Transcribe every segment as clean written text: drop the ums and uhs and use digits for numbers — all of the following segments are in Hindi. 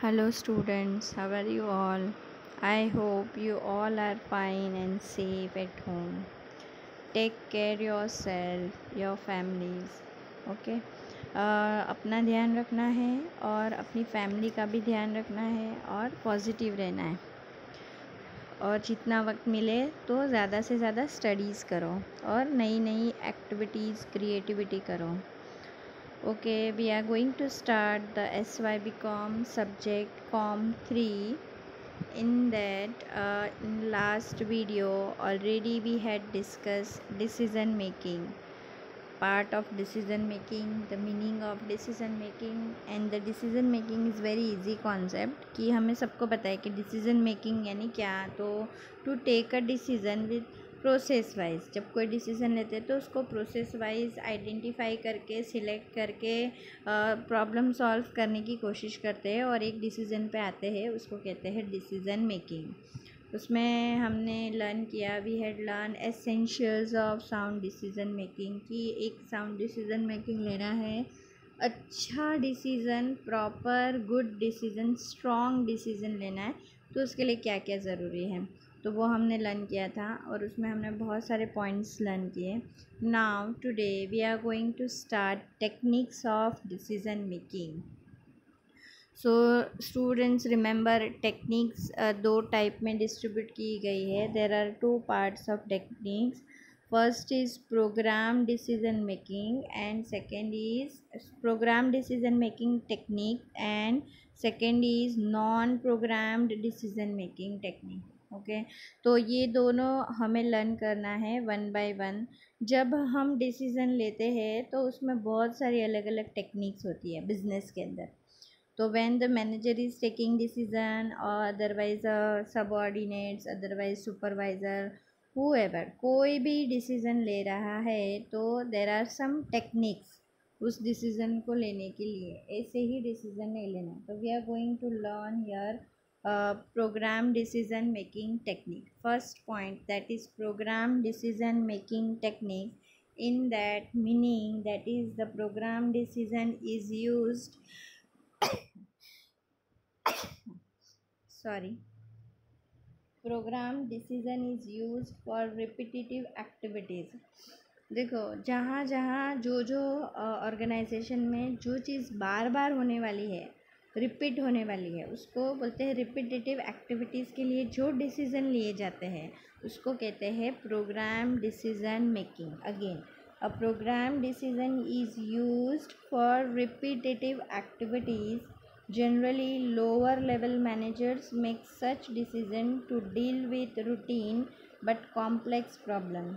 Hello students, how are you all? I hope you all are fine and safe at home. Take care yourself, your families. Okay? अपना ध्यान रखना है और अपनी फैमिली का भी ध्यान रखना है और पॉजिटिव रहना है। और जितना वक्त मिले तो ज़्यादा से ज़्यादा स्टडीज़ करो और नई नई एक्टिविटीज़ क्रिएटिविटी करो। Okay, we are going to start the SYBCom subject Com 3. In that, in last video already we had discussed decision making, part of decision making, the meaning of decision making, and the decision making is very easy concept कि हमें सबको पता है कि decision making यानी क्या। तो to take a decision with process wise, जब कोई डिसीज़न लेते हैं तो उसको प्रोसेस वाइज आइडेंटिफाई करके सिलेक्ट करके प्रॉब्लम सॉल्व करने की कोशिश करते हैं और एक डिसीज़न पे आते हैं, उसको कहते हैं डिसीज़न मेकिंग। उसमें हमने लर्न किया, we had learn essentials of sound decision making कि एक साउंड डिसीज़न मेकिंग लेना है, अच्छा decision, proper good decision, strong decision लेना है तो उसके लिए क्या क्या ज़रूरी है, तो वो हमने लर्न किया था और उसमें हमने बहुत सारे पॉइंट्स लर्न किए। Now today we are going to start techniques of decision making. So students remember techniques दो टाइप में डिस्ट्रीब्यूट की गई है। There are two parts of techniques. First is program decision making and second is program decision making technique and second is non programmed decision making technique. Okay, तो ये दोनों हमें लर्न करना है वन बाय वन। जब हम डिसीज़न लेते हैं तो उसमें बहुत सारी अलग अलग टेक्निक्स होती है बिजनेस के अंदर। तो when the manager is taking decision और otherwise subordinates, otherwise supervisor, whoever कोई भी डिसीज़न ले रहा है तो देर आर सम टेक्निक्स उस डिसीज़न को लेने के लिए। ऐसे ही डिसीज़न नहीं लेना। तो we are going to learn here program decision making technique. First point, that is program decision making technique. In that meaning, that is the program decision is used sorry, program decision is used for repetitive activities. देखो, जहाँ जहाँ जो जो ऑर्गेनाइजेशन में जो चीज़ बार बार होने वाली है, रिपीट होने वाली है, उसको बोलते हैं रिपीटेटिव एक्टिविटीज़ के लिए जो डिसीज़न लिए जाते हैं उसको कहते हैं program decision making. Again, a program decision is used for repetitive activities. Generally, lower level managers make such decision to deal with routine but complex problem.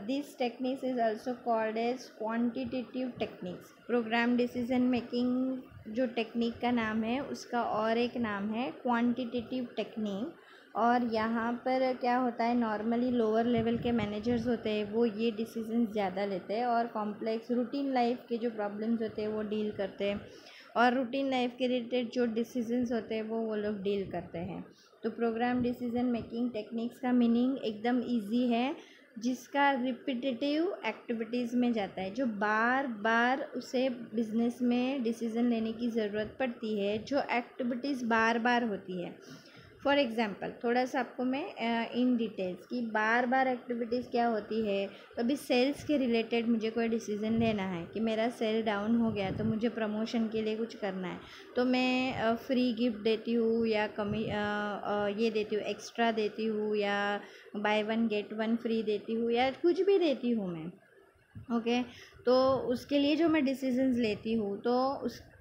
This technique is also called as quantitative techniques. Program decision making जो टेक्निक का नाम है उसका और एक नाम है क्वांटिटेटिव टेक्निक। और यहाँ पर क्या होता है, नॉर्मली लोअर लेवल के मैनेजर्स होते हैं वो ये डिसीजन ज़्यादा लेते हैं और कॉम्प्लेक्स रूटीन लाइफ के जो प्रॉब्लम्स होते हैं वो डील करते हैं और रूटीन लाइफ के रिलेटेड जो डिसीजंस होते हैं वो लोग डील करते हैं। तो प्रोग्राम डिसीजन मेकिंग टेक्निक्स का मीनिंग एकदम इजी है, जिसका रिपीटेटिव एक्टिविटीज़ में जाता है, जो बार बार उसे बिजनेस में डिसीज़न लेने की ज़रूरत पड़ती है, जो एक्टिविटीज़ बार बार होती है। फॉर एग्ज़ाम्पल, थोड़ा सा आपको मैं इन डिटेल्स की बार बार एक्टिविटीज़ क्या होती है। तो अभी सेल्स के रिलेटेड मुझे कोई डिसीज़न लेना है कि मेरा सेल डाउन हो गया तो मुझे प्रमोशन के लिए कुछ करना है, तो मैं फ्री गिफ्ट देती हूँ या ये देती हूँ, एक्स्ट्रा देती हूँ या by one get one free देती हूँ या कुछ भी देती हूँ मैं। ओके, तो उसके लिए जो मैं डिसीजंस लेती हूँ तो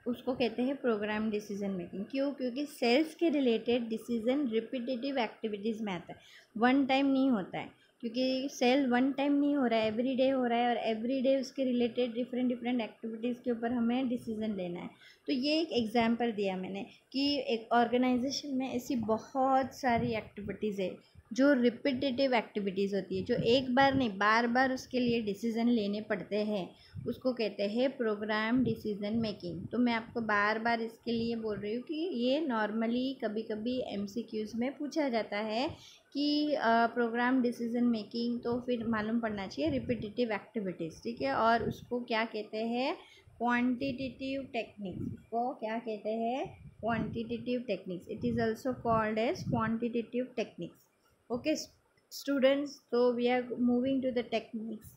उसको कहते हैं प्रोग्राम डिसीजन मेकिंग। क्यों? क्योंकि सेल्स के रिलेटेड डिसीजन रिपीटेटिव एक्टिविटीज़ में आता है, वन टाइम नहीं होता है। क्योंकि सेल वन टाइम नहीं हो रहा है, एवरी डे हो रहा है और एवरी डे उसके रिलेटेड डिफरेंट डिफरेंट एक्टिविटीज़ के ऊपर हमें डिसीजन लेना है। तो ये एक एग्जांपल दिया मैंने कि एक ऑर्गेनाइजेशन में ऐसी बहुत सारी एक्टिविटीज़ है जो रिपीटेटिव एक्टिविटीज़ होती है, जो एक बार नहीं बार बार उसके लिए डिसीज़न लेने पड़ते हैं, उसको कहते हैं प्रोग्राम डिसीज़न मेकिंग। तो मैं आपको बार बार इसके लिए बोल रही हूँ कि ये नॉर्मली कभी कभी MCQs में पूछा जाता है कि प्रोग्राम डिसीज़न मेकिंग, तो फिर मालूम पड़ना चाहिए रिपीटेटिव एक्टिविटीज़, ठीक है। और उसको क्या कहते हैं, क्वांटिटेटिव टेक्निक्स को क्या कहते हैं? Quantitative techniques. It is also called as quantitative techniques. Okay students, so we are moving to the techniques.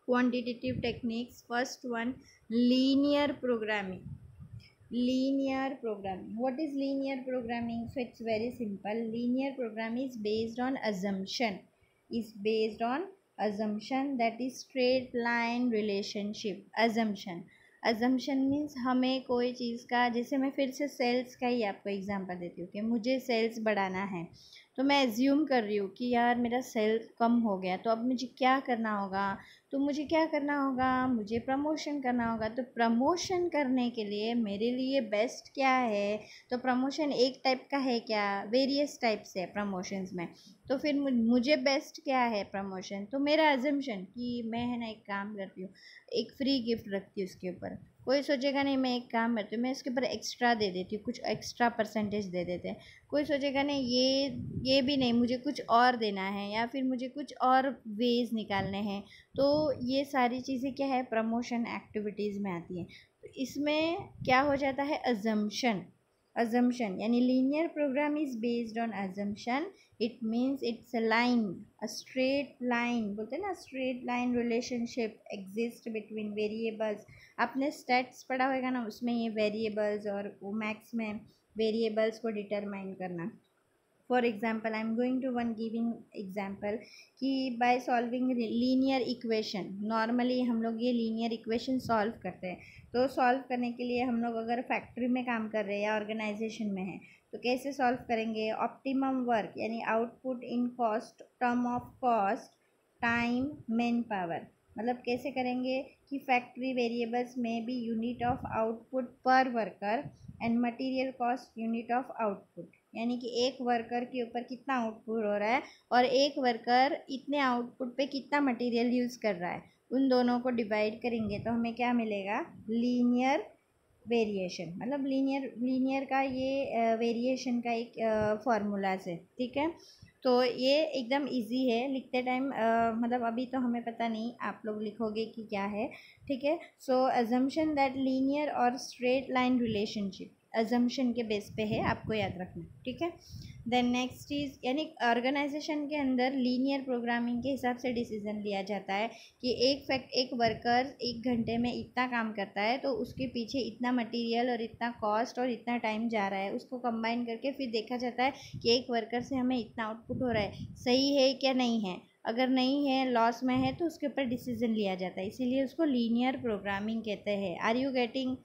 Quantitative techniques. First one, linear programming. Linear programming. What is linear programming? So it's very simple. Linear programming is based on assumption. Is based on assumption, that is straight line relationship. assumption means हमें कोई चीज़ का, जैसे मैं फिर से सेल्स का ही आपको एग्जांपल देती हूँ कि मुझे सेल्स बढ़ाना है, तो मैं एज्यूम कर रही हूँ कि यार मेरा सेल कम हो गया, तो अब मुझे क्या करना होगा? तो मुझे क्या करना होगा? मुझे प्रमोशन करना होगा. तो प्रमोशन करने के लिए मेरे लिए बेस्ट क्या है? तो प्रमोशन एक टाइप का है क्या? वेरियस टाइप्स है प्रमोशंस में. तो फिर मुझे बेस्ट क्या है प्रमोशन? तो मेरा अजम्पशन कि मैं है ना एक काम करती हूँ, एक फ्री गिफ्ट रखती हूँ उसके ऊपर. कोई सोचेगा नहीं, मैं एक काम करती हूँ, मैं उसके ऊपर एक्स्ट्रा दे देती हूँ, कुछ एक्स्ट्रा परसेंटेज दे देते हैं. कोई सोचेगा नहीं, ये भी नहीं, मुझे कुछ और देना है या फिर मुझे कुछ और वेज निकालने हैं. तो ये सारी चीज़ें क्या है? प्रमोशन एक्टिविटीज़ में आती हैं. तो इसमें क्या हो जाता है? अजम्पशन यानी linear program is based on assumption. It means it's a line, a straight line बोलते हैं ना, straight line relationship exist between variables. आपने स्टैट्स पढ़ा होगा ना, उसमें ये वेरिएबल्स और वो मैथ्स में वेरिएबल्स को डिटरमाइन करना. For example, I am going to one giving example कि by solving linear equation, normally हम लोग ये लीनियर इक्वेशन सॉल्व करते हैं. तो सॉल्व करने के लिए हम लोग अगर फैक्ट्री में काम कर रहे हैं या ऑर्गेनाइजेशन में है, तो कैसे सॉल्व करेंगे? ऑप्टिमम वर्क यानी output in cost, term of cost, time, man power. मतलब कैसे करेंगे कि फैक्ट्री वेरिएबल्स में भी यूनिट ऑफ आउटपुट पर worker and material cost unit of output, यानी कि एक वर्कर के ऊपर कितना आउटपुट हो रहा है और एक वर्कर इतने आउटपुट पे कितना मटेरियल यूज़ कर रहा है, उन दोनों को डिवाइड करेंगे तो हमें क्या मिलेगा? Linear variation. मतलब लीनियर का ये वेरिएशन का एक फार्मूला से. ठीक है, तो ये एकदम इजी है लिखते टाइम. मतलब अभी तो हमें पता नहीं, आप लोग लिखोगे कि क्या है. ठीक है, सो अजम्पशन दैट लीनियर और स्ट्रेट लाइन रिलेशनशिप अजम्पशन के बेस पे है, आपको याद रखना. ठीक है, देन नेक्स्ट चीज़, यानी ऑर्गेनाइजेशन के अंदर लीनियर प्रोग्रामिंग के हिसाब से डिसीजन लिया जाता है कि एक वर्कर 1 घंटे में इतना काम करता है, तो उसके पीछे इतना मटेरियल और इतना कॉस्ट और इतना टाइम जा रहा है. उसको कंबाइन करके फिर देखा जाता है कि एक वर्कर से हमें इतना आउटपुट हो रहा है, सही है क्या नहीं है. अगर नहीं है, लॉस में है, तो उसके ऊपर डिसीजन लिया जाता है. इसीलिए उसको लीनियर प्रोग्रामिंग कहते हैं. Are you getting?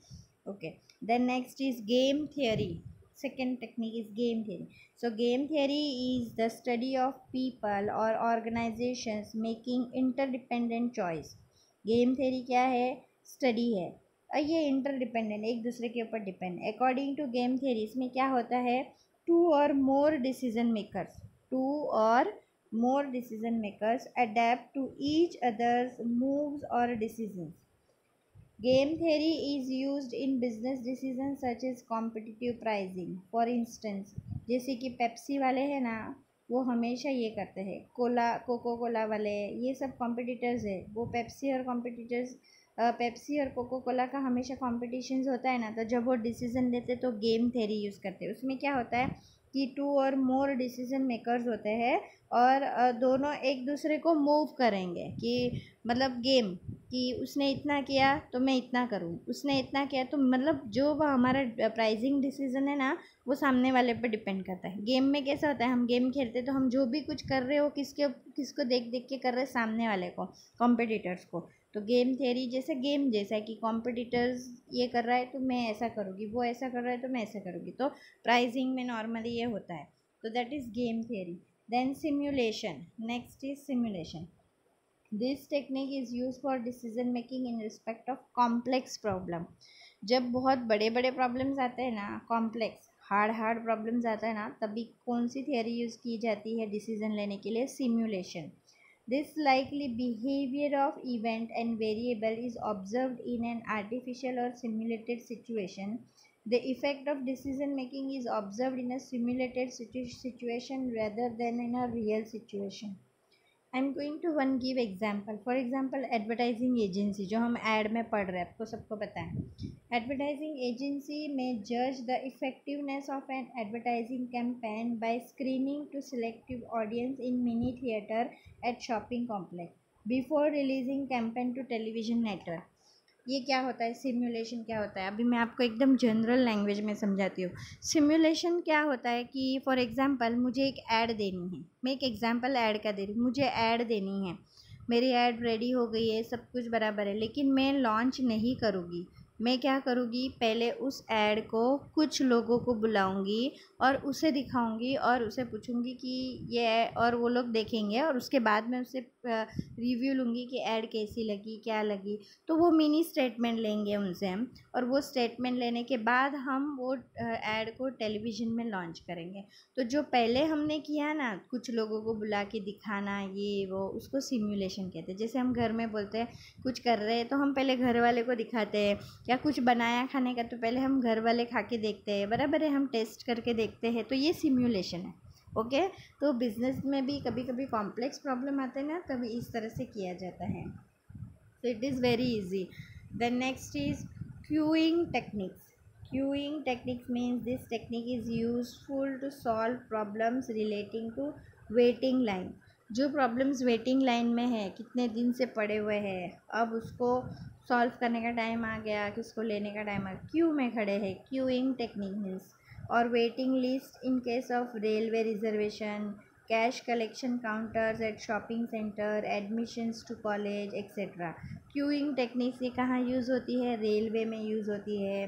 Okay, then next is game theory. Second technique is game theory. So game theory is the study of people or organizations making interdependent choice. game theory क्या है? स्टडी है. ये इंटरडिपेंडेंट, एक दूसरे के ऊपर depend. According to game theory इसमें क्या होता है? Two or more decision makers adapt to each others moves और decisions. Game theory is used in business decisions such as competitive pricing. For instance, जैसे कि पेप्सी वाले हैं ना, वो हमेशा ये करते हैं, कोको कोला वाले, ये सब कॉम्पिटिटर्स है. वो पेप्सी और कोको कोला का हमेशा कॉम्पिटिशन्स होता है ना, तो जब वो डिसीजन लेते तो गेम थेरी यूज़ करते हैं. उसमें क्या होता है कि 2 और मोर डिसीजन मेकर्स होते हैं और दोनों एक दूसरे को मूव करेंगे कि मतलब गेम कि उसने इतना किया तो मैं इतना करूं, उसने इतना किया तो मतलब जो वो हमारा प्राइसिंग डिसीजन है ना, वो सामने वाले पर डिपेंड करता है. गेम में कैसा होता है, हम गेम खेलते तो हम जो भी कुछ कर रहे हो किसको देख देख के कर रहे हैं? सामने वाले को, कॉम्पिटिटर्स को. तो गेम थ्योरी जैसे गेम जैसा कि कॉम्पिटिटर्स ये कर रहा है तो मैं ऐसा करूँगी, वो ऐसा कर रहा है तो मैं ऐसा करूँगी. तो प्राइसिंग में नॉर्मली ये होता है. तो that is game theory. Then simulation. Next is simulation. This technique is use for decision making in respect of complex problem. जब बहुत बड़े बड़े प्रॉब्लम्स आते हैं ना, कॉम्प्लेक्स हार्ड प्रॉब्लम्स आता है ना, तभी कौन सी थियरी यूज़ की जाती है डिसीजन लेने के लिए? Simulation. This likely behavior of event and variable is observed in an artificial or simulated situation. The effect of decision making is observed in a simulated situation rather than in a real situation. I am going to one give example. For example advertising agency, जो हम ऐड में पढ़ रहे हैं, आपको सबको पता है. एडवर्टाइजिंग एजेंसी में जज the effectiveness of an advertising campaign by screening to selective audience in mini theatre at shopping complex before releasing campaign to television network. ये क्या होता है, सिमुलेशन क्या होता है, अभी मैं आपको एकदम जनरल लैंग्वेज में समझाती हूँ. सिमुलेशन क्या होता है कि फॉर एग्जांपल मुझे एक ऐड देनी है, मैं एक एग्जांपल ऐड का दे रही हूँ, मुझे ऐड देनी है, मेरी ऐड रेडी हो गई है, सब कुछ बराबर है, लेकिन मैं लॉन्च नहीं करूँगी. मैं क्या करूँगी, पहले उस ऐड को कुछ लोगों को बुलाऊंगी और उसे दिखाऊंगी और उसे पूछूंगी कि ये, और वो लोग देखेंगे और उसके बाद में उससे रिव्यू लूँगी कि ऐड कैसी लगी, क्या लगी. तो वो मिनी स्टेटमेंट लेंगे उनसे हम, और वो स्टेटमेंट लेने के बाद हम वो ऐड को टेलीविज़न में लॉन्च करेंगे. तो जो पहले हमने किया ना, कुछ लोगों को बुला के दिखाना, ये वो, उसको सिमुलेशन कहते हैं. जैसे हम घर में बोलते हैं कुछ कर रहे हैं तो हम पहले घर वाले को दिखाते हैं, या कुछ बनाया खाने का तो पहले हम घर वाले खा के देखते हैं, बराबर है, हम टेस्ट करके देखते हैं. तो ये सिमुलेशन है. ओके. तो बिजनेस में भी कभी कभी कॉम्प्लेक्स प्रॉब्लम आते हैं ना, तभी इस तरह से किया जाता है. So it is very easy. Then next is queuing techniques. Queuing techniques means this technique is useful to solve problems relating to waiting line. जो प्रॉब्लम्स वेटिंग लाइन में है, कितने दिन से पड़े हुए हैं, अब उसको सॉल्व करने का टाइम आ गया, किसको लेने का टाइम आ गया, क्यू में खड़े हैं. क्यूइंग टेक्निक मीन्स, और waiting list in case of railway reservation, cash collection counters at shopping centre, admissions to college etcetera. Queuing technique से कहाँ यूज़ होती है, रेलवे में यूज़ होती है,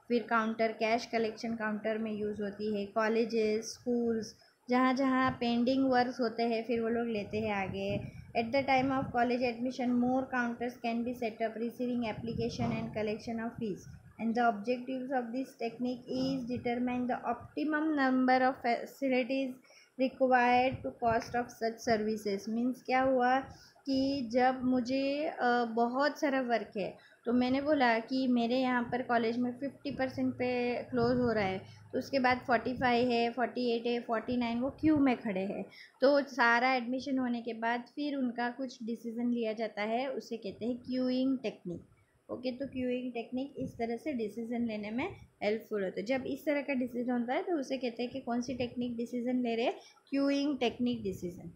फिर काउंटर, कैश कलेक्शन काउंटर में यूज़ होती है, कॉलेजेस, स्कूल्स, जहाँ जहाँ पेंडिंग वर्क्स होते हैं फिर वो लोग लेते हैं आगे. At the time of college admission more counters can be set up receiving application and collection of fees. And the objectives of this technique is determine the optimum number of facilities required to cost of such services. Means क्या हुआ कि जब मुझे बहुत सारा वर्क है, तो मैंने बोला कि मेरे यहाँ पर कॉलेज में 50% पे क्लोज़ हो रहा है, तो उसके बाद 45 है, 48 है, 49, वो क्यू में खड़े हैं. तो सारा एडमिशन होने के बाद फिर उनका कुछ डिसीज़न लिया जाता है, उसे कहते हैं क्यूइंग टेक्निक. ओके. तो क्यूइंग टेक्निक इस तरह से डिसीजन लेने में हेल्पफुल होता है. जब इस तरह का डिसीजन होता है तो उसे कहते हैं कि कौन सी टेक्निक डिसीजन ले रहे हैं, queuing technique decision.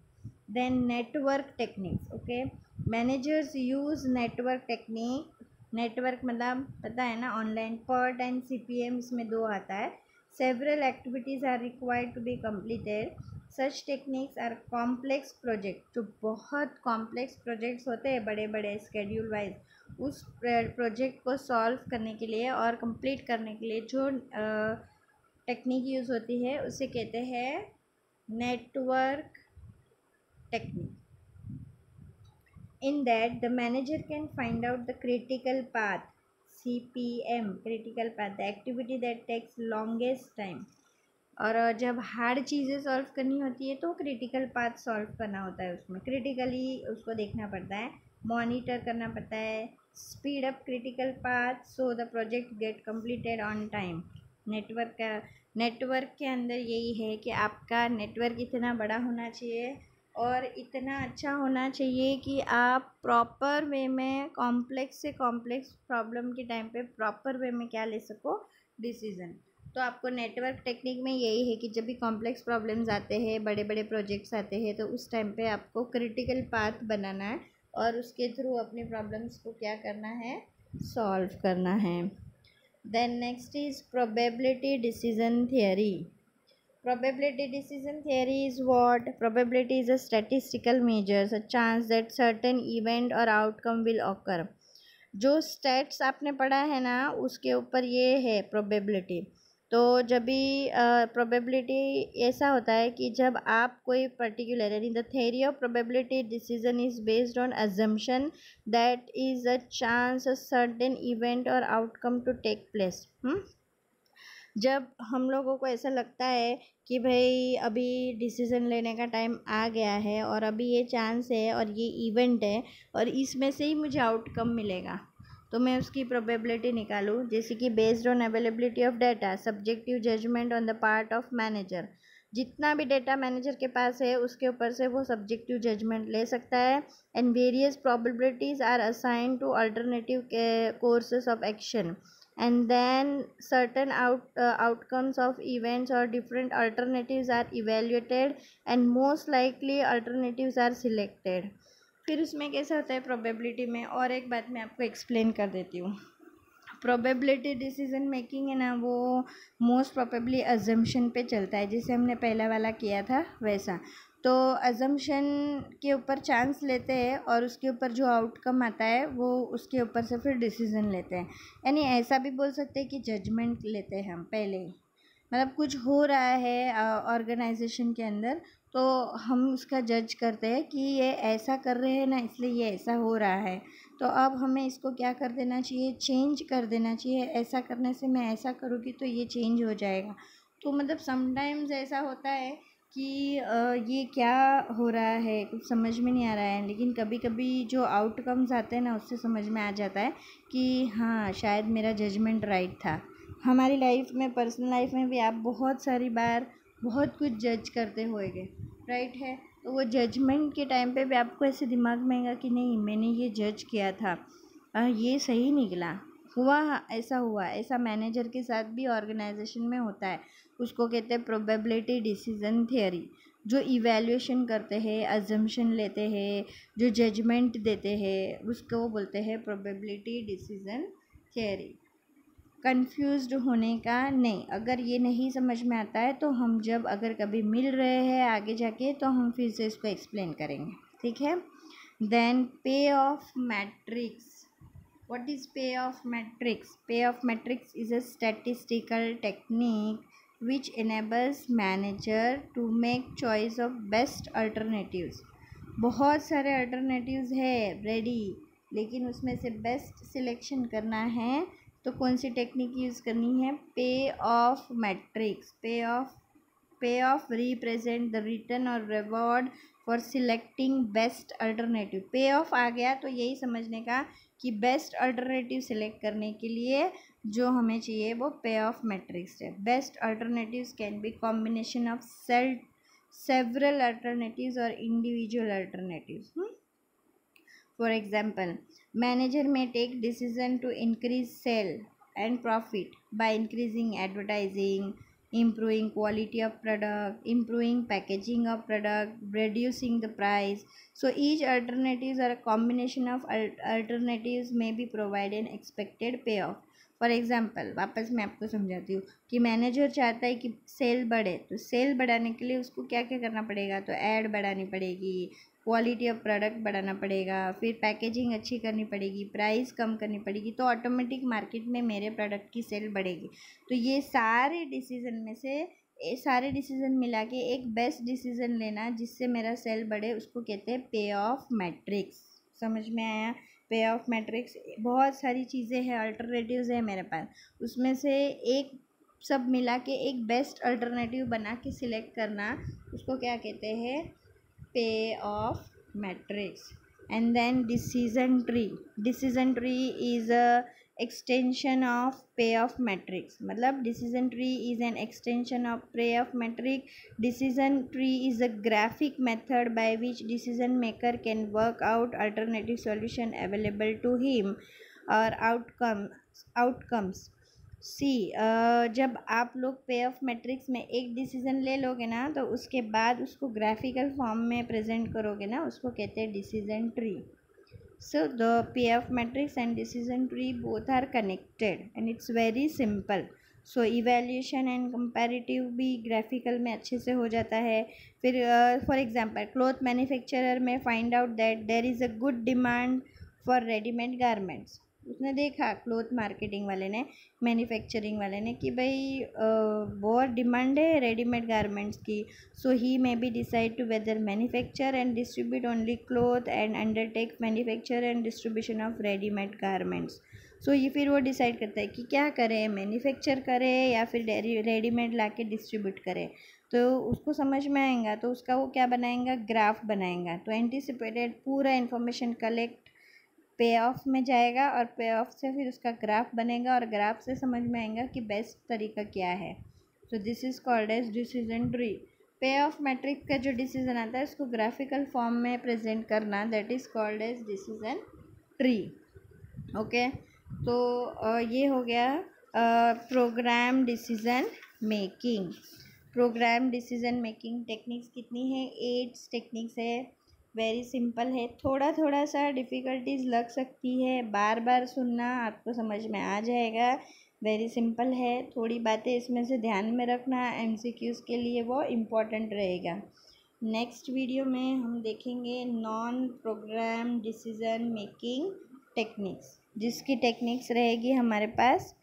Then network techniques. Okay. Managers use network technique. Network मतलब पता है ना, ऑनलाइन. पर्ट एंड CPM इसमें दो आता है. Several activities are required to be completed. Such techniques are complex project. जो बहुत कॉम्प्लेक्स प्रोजेक्ट्स होते हैं बड़े बड़े स्केड्यूल वाइज, उस प्रोजेक्ट को सॉल्व करने के लिए और कंप्लीट करने के लिए जो टेक्निक यूज़ होती है उसे कहते हैं network technique. In that the manager can find out the critical path, CPM, critical path, the activity that takes longest time. और जब हार्ड चीज़ें सॉल्व करनी होती है तो क्रिटिकल पाथ सॉल्व करना होता है, उसमें क्रिटिकली उसको देखना पड़ता है, मॉनिटर करना पड़ता है. Speed up critical path so the project gate completed on time. Network के अंदर यही है कि आपका नेटवर्क इतना बड़ा होना चाहिए और इतना अच्छा होना चाहिए कि आप प्रॉपर वे में कॉम्प्लेक्स से कॉम्प्लेक्स प्रॉब्लम के टाइम पे प्रॉपर वे में क्या ले सको, डिसीज़न. तो आपको नेटवर्क टेक्निक में यही है कि जब भी कॉम्प्लेक्स प्रॉब्लम्स आते हैं, बड़े बड़े प्रोजेक्ट्स आते हैं, तो उस टाइम पे आपको क्रिटिकल पाथ बनाना है और उसके थ्रू अपनी प्रॉब्लम्स को क्या करना है, सॉल्व करना है. Then next is probability decision theory. Probability decision theory is what? Probability is a statistical measure, a chance that certain event or outcome will occur. जो स्टैट्स आपने पढ़ा है ना, उसके ऊपर ये है प्रोबेबिलिटी. तो जब भी प्रोबेबिलिटी ऐसा होता है कि जब आप कोई पर्टिकुलर, यानी the theory of probability decision is based on assumption that is a chance a certain event और आउटकम टू टेक प्लेस. जब हम लोगों को ऐसा लगता है कि भाई अभी डिसीज़न लेने का टाइम आ गया है और अभी ये चांस है और ये इवेंट है और इसमें से ही मुझे आउटकम मिलेगा, तो मैं उसकी प्रोबेबिलिटी निकालूँ. जैसे कि based on availability of data, subjective judgement on the part of manager. जितना भी डेटा मैनेजर के पास है उसके ऊपर से वो सब्जेक्टिव जजमेंट ले सकता है। And various probabilities are assign to alternative courses of action, and then certain outcomes of events or different alternatives are evaluated and most likely alternatives are selected। फिर उसमें कैसा होता है प्रोबेबिलिटी में, और एक बात मैं आपको एक्सप्लेन कर देती हूँ। प्रोबेबिलिटी डिसीजन मेकिंग है ना, वो मोस्ट प्रोबेबली अजम्पशन पे चलता है, जैसे हमने पहला वाला किया था वैसा। तो अजम्पशन के ऊपर चांस लेते हैं और उसके ऊपर जो आउटकम आता है वो उसके ऊपर से फिर डिसीजन लेते हैं। यानी ऐसा भी बोल सकते हैं कि जजमेंट लेते हैं हम पहले ही, मतलब कुछ हो रहा है ऑर्गेनाइजेशन के अंदर, तो हम उसका जज करते हैं कि ये ऐसा कर रहे हैं ना, इसलिए ये ऐसा हो रहा है, तो अब हमें इसको क्या कर देना चाहिए, चेंज कर देना चाहिए। ऐसा करने से मैं ऐसा करूँगी तो ये चेंज हो जाएगा। तो मतलब समटाइम्स ऐसा होता है कि ये क्या हो रहा है कुछ समझ में नहीं आ रहा है, लेकिन कभी कभी जो आउटकम्स आते हैं ना उससे समझ में आ जाता है कि हाँ शायद मेरा जजमेंट राइट था। हमारी लाइफ में, पर्सनल लाइफ में भी आप बहुत सारी बार बहुत कुछ जज करते होएगे, राइट है। तो वो जजमेंट के टाइम पे भी आपको ऐसे दिमाग में आएगा कि नहीं मैंने ये जज किया था, ये सही निकला, हुआ ऐसा हुआ। ऐसा मैनेजर के साथ भी ऑर्गेनाइजेशन में होता है। उसको कहते हैं प्रोबेबिलिटी डिसीजन थियोरी। जो इवैल्यूएशन करते हैं, अजम्पशन लेते हैं, जो जजमेंट देते हैं, उसको बोलते हैं प्रोबेबिलिटी डिसीजन थियोरी। कंफ्यूज्ड होने का नहीं, अगर ये नहीं समझ में आता है तो हम जब अगर कभी मिल रहे हैं आगे जाके तो हम फिर से इसको एक्सप्लेन करेंगे, ठीक है। देन पे off matrix. What is payoff matrix? Payoff matrix is a statistical technique which enables manager to make choice of best alternatives। बहुत सारे alternatives है रेडी, लेकिन उसमें से बेस्ट सिलेक्शन करना है तो कौन सी टेक्निक यूज़ करनी है, पे ऑफ मैट्रिक्स। पे ऑफ रिप्रेजेंट द रिटर्न और reward for selecting best alternative. पे ऑफ आ गया तो यही समझने का कि बेस्ट अल्टरनेटिव सिलेक्ट करने के लिए जो हमें चाहिए वो पे ऑफ मैट्रिक्स है। Best alternatives can be combination of several alternatives और individual alternatives. For example, manager may take decision to increase sale and profit by increasing advertising, improving quality of product, improving packaging of product, reducing the price. So each alternatives or a combination of alternatives may be provide an expected payoff. For example वापस मैं आपको समझाती हूँ कि मैनेजर चाहता है कि सेल बढ़े, तो सेल बढ़ाने के लिए उसको क्या क्या करना पड़ेगा, तो ऐड बढ़ानी पड़ेगी, क्वालिटी ऑफ प्रोडक्ट बढ़ाना पड़ेगा, फिर पैकेजिंग अच्छी करनी पड़ेगी, प्राइस कम करनी पड़ेगी, तो ऑटोमेटिक मार्केट में मेरे प्रोडक्ट की सेल बढ़ेगी। तो ये सारे डिसीज़न में से सारे डिसीज़न मिला के एक बेस्ट डिसीज़न लेना जिससे मेरा सेल बढ़े, उसको कहते हैं पे ऑफ मैट्रिक्स। समझ में आया? पे ऑफ मैट्रिक्स बहुत सारी चीज़ें हैं, अल्टरनेटिव्स है मेरे पास, उसमें से एक सब मिला के एक बेस्ट अल्टरनेटिव बना के सिलेक्ट करना, उसको क्या कहते हैं, pay off matrix. And then decision tree is a extension of payoff matrix। मतलब decision tree is an extension of payoff matrix। decision tree is a graphic method by which decision maker can work out alternative solution available to him or outcomes। सी जब आप लोग पे ऑफ मैट्रिक्स में एक डिसीज़न ले लोगे ना तो उसके बाद उसको ग्राफिकल फॉर्म में प्रेजेंट करोगे ना, उसको कहते हैं decision tree. So the payoff matrix and decision tree both are connected and it's very simple। So evaluation and comparative भी graphical में अच्छे से हो जाता है। फिर for example cloth manufacturer में find out that there is a good demand for ready-made garments। उसने देखा क्लोथ मार्केटिंग वाले ने, मैन्युफैक्चरिंग वाले ने कि भाई बहुत डिमांड है रेडीमेड गारमेंट्स की। So he may be decide to whether manufacture and distribute only cloth and undertake manufacture and distribution of readymade garments. So ये फिर वो डिसाइड करता है कि क्या करें, मैन्युफैक्चर करें या फिर रेडीमेड ला के डिस्ट्रीब्यूट करें। तो उसको समझ में आएगा तो उसका वो क्या बनाएगा, ग्राफ बनाएगा। तो एंटिसिपेटेड पूरा इन्फॉर्मेशन कलेक्ट पे ऑफ में जाएगा और पे ऑफ से फिर उसका ग्राफ बनेगा और ग्राफ से समझ में आएगा कि बेस्ट तरीका क्या है। So this is called as decision tree. Pay off matrix का जो डिसीजन आता है उसको ग्राफिकल फॉर्म में प्रेजेंट करना, that is called as decision tree. Okay, तो ये हो गया program decision making. Program decision making techniques कितनी है? 8 टेक्निक्स है। वेरी सिंपल है, थोड़ा थोड़ा सा डिफ़िकल्टीज लग सकती है, बार बार सुनना, आपको समझ में आ जाएगा। वेरी सिंपल है, थोड़ी बातें इसमें से ध्यान में रखना, एमसीक्यूज़ के लिए वो इम्पॉर्टेंट रहेगा। नेक्स्ट वीडियो में हम देखेंगे non program decision making techniques, जिसकी टेक्निक्स रहेगी हमारे पास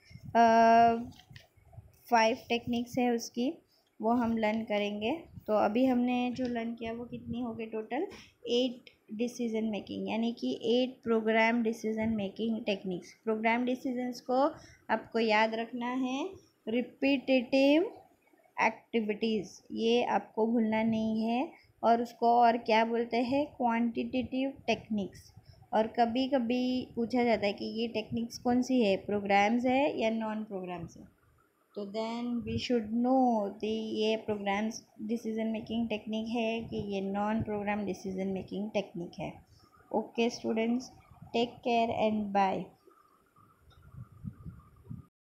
5 टेक्निक्स है उसकी, वो हम लर्न करेंगे। तो अभी हमने जो लर्न किया वो कितनी हो गई टोटल? 8 डिसीजन मेकिंग, यानी कि 8 program decision making techniques. Program decisions को आपको याद रखना है, रिपीटेटिव एक्टिविटीज़, ये आपको भूलना नहीं है। और उसको और क्या बोलते हैं? Quantitative techniques. और कभी कभी पूछा जाता है कि ये टेक्निक्स कौन सी है, प्रोग्राम्स है या नॉन प्रोग्राम्स है? तो देन वी शुड नो कि ये प्रोग्राम्स डिसीजन मेकिंग टेक्निक है कि ये non program decision making technique है। Okay students, take care and bye.